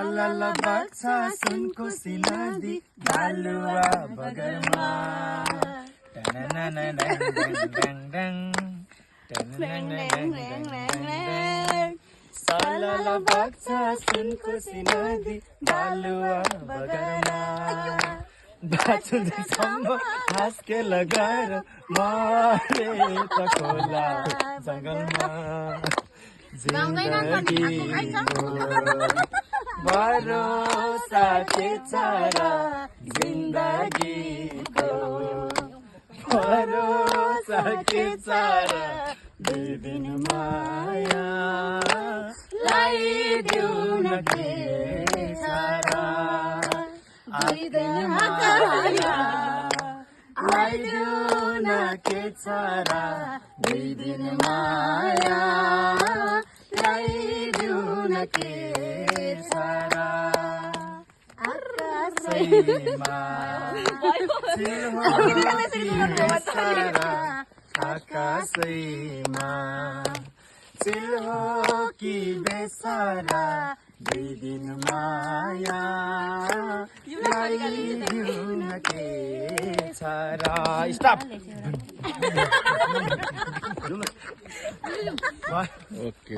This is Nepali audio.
सलल बाक्सा सुनको सिनदी बालुवा बगरमा सलल बाक्सा सुनको सिनदी बालुवा बगरमा बाँच्दैसम्म हाँस्के लगाएर मरे त खोला जङ्गलमा जिन्दगीको भरोसा के छ र जिन्दगीको भरोसा के छ र दिदिन माया लगाइदेऊ न के सारा दिदिन माया लगाइदेऊ न के सारा दिदिन माया लगाइदेऊ न के सारा आकाशैमा सारा आकाशैमा चिल हो कि बेसारा दिदिन माया लगाइदेऊ न के सारा स्टप ओके